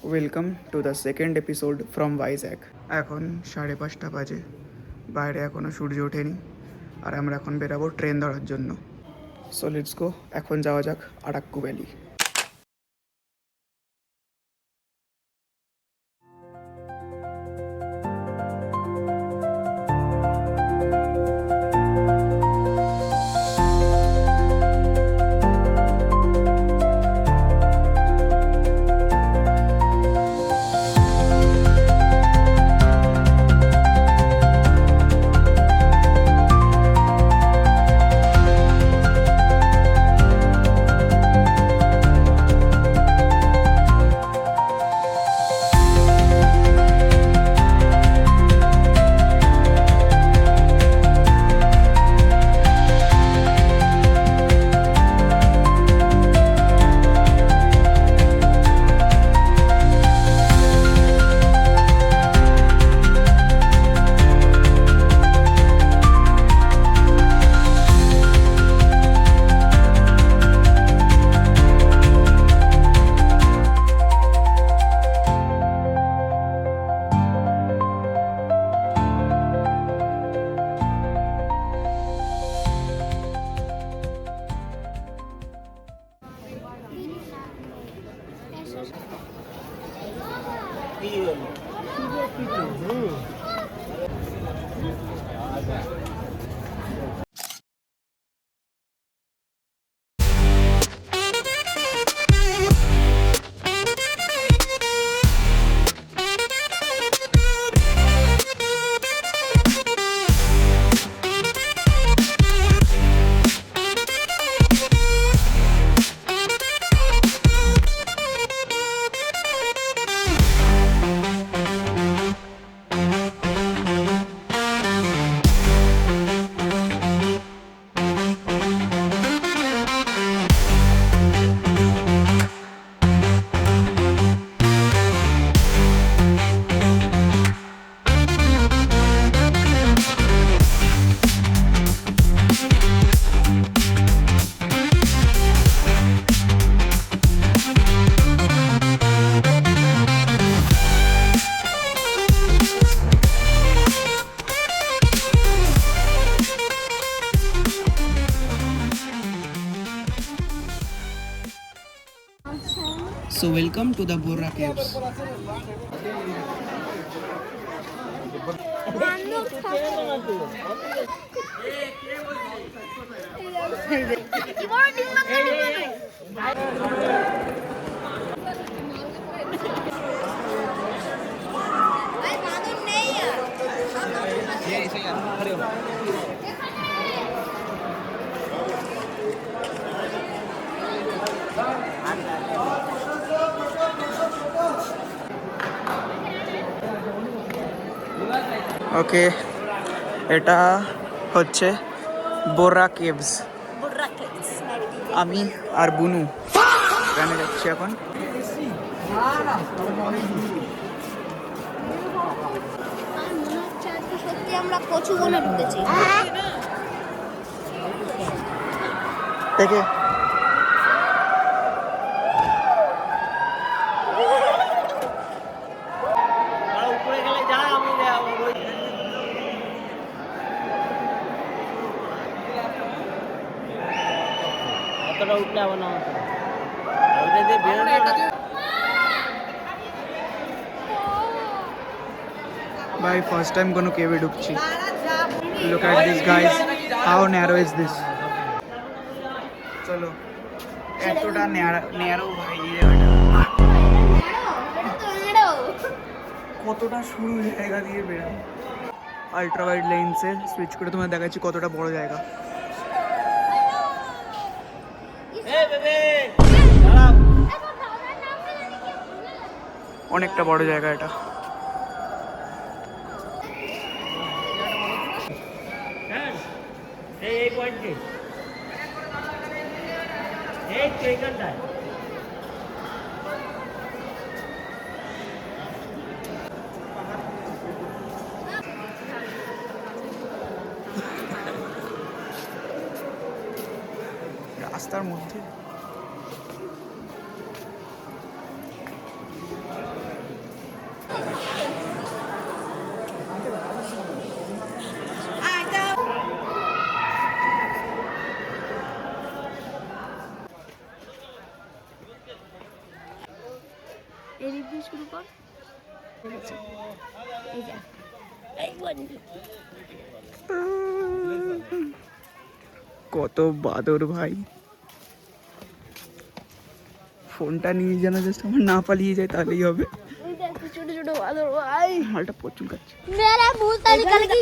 Welcome to the second episode from Vizag. এখন 5:30 বাজে, বাইরে এখনও সূর্য ওঠেনি, আর আমরা এখন বেরাবো ট্রেন ধরার জন্য। সো লেটস গো, এখন যাওয়া যাক Araku valley. So welcome to the Borra Caves. Okay, এটা হচ্ছে বোররা কেভস। আমি আর বুনু এখানে যাচ্ছি এখন। সত্যি আমরা কচু বনে ঢুকেছি। দেখে ভাই ফার্স্ট টাইম কোনো কেভে ঢুকছি। Look at this guys, how narrow is this. চলো, এতটা ন্যারো ভাই এই জায়গাটা, কতটা সরু জায়গা দিয়ে বেরোয়। আলট্রা ওয়াইড লেন্সে সুইচ করে তোমার দেখাচ্ছি কতটা বড় জায়গা। অনেকটা বড় জায়গা এটা। রাস্তার মধ্যে এদিক দিয়ে শুরু কর। দেখেছো? এই যা এই বন্ধু কত বাদর ভাই, ফোনটা নিয়ে যেন জাস্ট আমার না পালিয়ে যায় তাহলেই হবে। এই দেখ ছোট ছোট বাদর ভাই মালটা প্রচুর কাছে। মেরা মুঁহ তালি কালকে